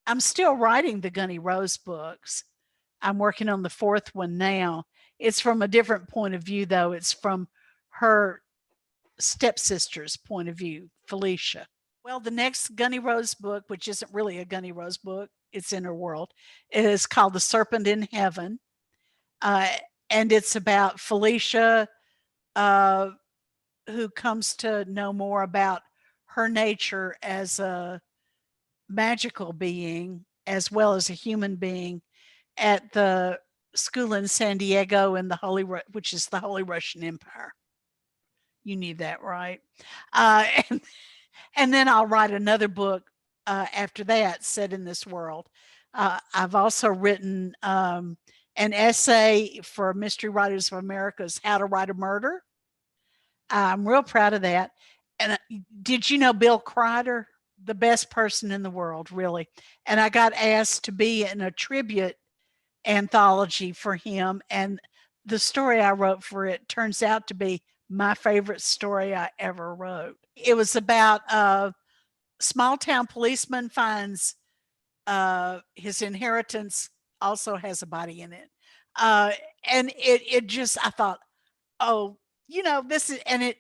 I'm still writing the Gunny Rose books. I'm working on the 4th one now. It's from a different point of view, though. It's from her stepsister's point of view, Felicia. Well, the next Gunny Rose book, which isn't really a Gunny Rose book, it's in her world, is called The Serpent in Heaven. Uh, and it's about Felicia, uh, who comes to know more about her nature as a magical being as well as a human being at the school in San Diego in the which is the Holy Russian Empire. You knew that, right? Uh, and, and then I'll write another book after that set in this world. I've also written an essay for Mystery Writers of America's How to Write a Murder. I'm real proud of that. And did you know Bill Kreider? The best person in the world, really. And I got asked to be in a tribute anthology for him. And the story I wrote for it turns out to be my favorite story I ever wrote. It was about a small town policeman finds his inheritance also has a body in it. And it just, I thought, oh, this is, and it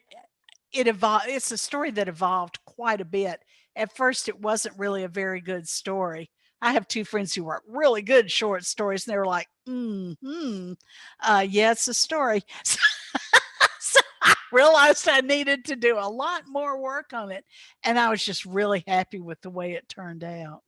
evolved. It's a story that evolved quite a bit. At first, it wasn't really a very good story. I have two friends who wrote really good short stories, and they were like, yeah, it's a story. So I realized I needed to do a lot more work on it, and I was just really happy with the way it turned out.